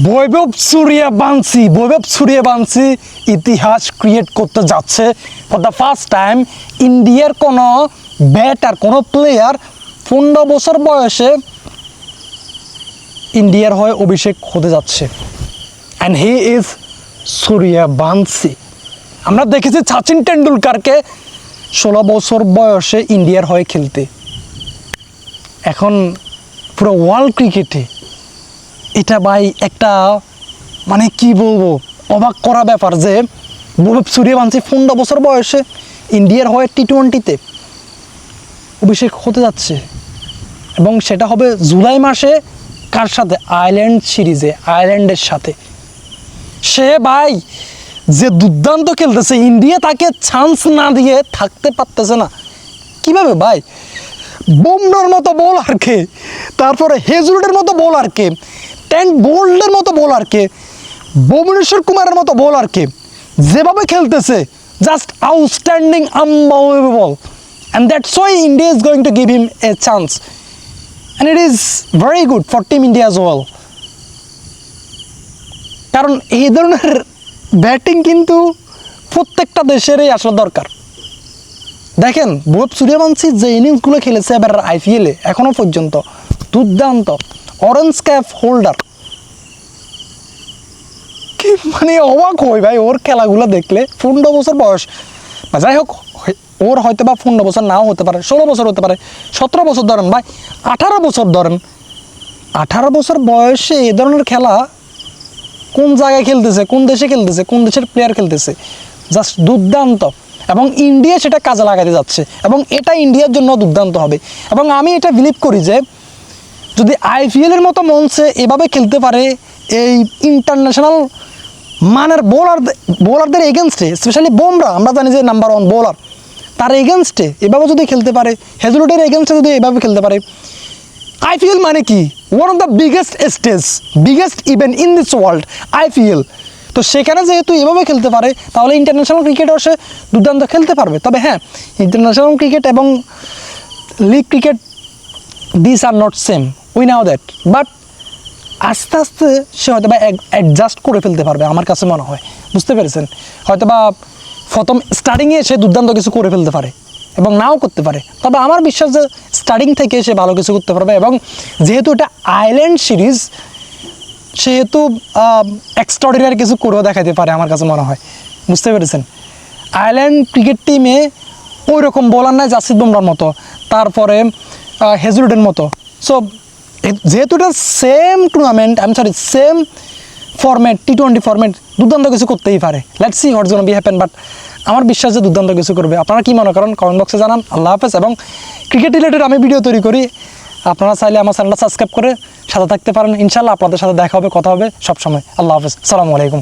বৈভব সূর্যবংশী ইতিহাস ক্রিয়েট করতে যাচ্ছে ফর দ্য ফার্স্ট টাইম। ইন্ডিয়ার কোনো ব্যাটার, কোনো প্লেয়ার 15 বছর বয়সে ইন্ডিয়ার হয়ে অভিষেক হতে যাচ্ছে, অ্যান্ড হি ইজ সূর্যবংশী। আমরা দেখেছি সচিন টেন্ডুলকারকে 16 বছর বয়সে ইন্ডিয়ার হয়ে খেলতে। এখন পুরো ওয়ার্ল্ড ক্রিকেটে এটা ভাই একটা মানে কি বলবো, অবাক করা ব্যাপার যে বৈভব সূর্যবংশী 15 বছর বয়সে ইন্ডিয়ার হয়ে টি-20তে অভিষেক হতে যাচ্ছে, এবং সেটা হবে জুলাই মাসে। কার সাথে? আয়ারল্যান্ড সিরিজে, আয়ারল্যান্ডের সাথে। সে ভাই যে দুর্দান্ত খেলতেছে, ইন্ডিয়া তাকে চান্স না দিয়ে থাকতে পারতেছে না। কিভাবে ভাই? বুমরার মতো বোলারকে, তারপরে হেজলুডের মতো বোলারকে, ট্রেন্ট বোল্টের মতো বোলারকে, ভুবনেশ্বর কুমারের মতো বোলারকে যেভাবে খেলতেছে, just outstanding, unbelievable, and that's why India is going to give him A chance, and it is very good for team India as well. কারণ এই ধরনের ব্যাটিং কিন্তু প্রত্যেকটা দেশেরই আসলে দরকার। দেখেন বৈভব সূর্যবংশী যে ইনিংসগুলো খেলেছে এবার আইপিএলে এখনও পর্যন্ত দুর্দান্ত। অরেঞ্জ ক্যাপ হোল্ডার, কি মানে অবাক হই ভাই ওর খেলাগুলো দেখলে। 15 বছর বয়স, বা যাই হোক, ওর হয়তো বা 15 বছর নাও হতে পারে, 16 বছর হতে পারে, 17 বছর ধরেন ভাই, 18 বছর ধরেন। 18 বছর বয়সে এ ধরনের খেলা কোন জায়গায় খেলতেছে, কোন দেশে খেলতেছে, কোন দেশের প্লেয়ার খেলতেছে, জাস্ট দুর্দান্ত। এবং ইন্ডিয়া সেটা কাজে লাগাতে যাচ্ছে, এবং এটা ইন্ডিয়ার জন্য দুর্দান্ত হবে। এবং আমি এটা বিলিভ করি যে যদি আইপিএলের মতো মঞ্চে এভাবে খেলতে পারে এই ইন্টারন্যাশনাল মানের বোলারদের এগেনস্টে, স্পেশালি বুমরা, আমরা জানি যে নাম্বার 1 বোলার, তার এগেনস্টে এভাবে যদি খেলতে পারে, হেজলুডের এগেনস্টে যদি এভাবে খেলতে পারে, আইপিএল মানে কি? One of the biggest stage, biggest event in this world, IPL. তো সেখানে যেহেতু এভাবে খেলতে পারে, তাহলে ইন্টারন্যাশনাল ক্রিকেটও সে দুর্দান্ত খেলতে পারবে। তবে হ্যাঁ, ইন্টারন্যাশনাল ক্রিকেট এবং league cricket, this are not same, we now that. But আস্তে আস্তে সে হয়তো বা অ্যাডজাস্ট করে ফেলতে পারবে, আমার কাছে মনে হয়। বুঝতে পেরেছেন? হয়তো বা প্রথম স্টার্টিংয়ে সে দুর্দান্ত কিছু করে ফেলতে পারে এবং নাও করতে পারে, তবে আমার বিশ্বাস যে স্টার্টিং থেকে সে ভালো কিছু করতে পারবে। এবং যেহেতু এটা আয়ারল্যান্ড সিরিজ, সেহেতু এক্সট্রাঅর্ডিনারি কিছু করেও দেখাতে পারে আমার কাছে মনে হয়। বুঝতে পেরেছেন? আয়ারল্যান্ড ক্রিকেট টিমে ওই রকম বোলার নাই জাসপ্রীত বুমরার মতো, তারপরে হেজলুডের মতো। সো যেহেতু এটা সেম টুর্নামেন্ট, সেম ফরম্যাট, টি-20 ফরম্যাট, দুর্দান্ত কিছু করতেই পারে। Let's see what's gonna be happen. But আমার বিশ্বাস যে দুর্দান্ত কিছু করবে। আপনারা কি মনে করেন কমেন্ট বক্সে জানান। আল্লাহ হাফেজ। এবং ক্রিকেট রিলেটেড আমি ভিডিও তৈরি করি, আপনারা চাইলে আমার চ্যানেলটা সাবস্ক্রাইব করে সাথে থাকতে পারেন। ইনশাল্লাহ আপনাদের সাথে দেখা হবে, কথা হবে সবসময়। আল্লাহ হাফেজ, আসসালামু আলাইকুম।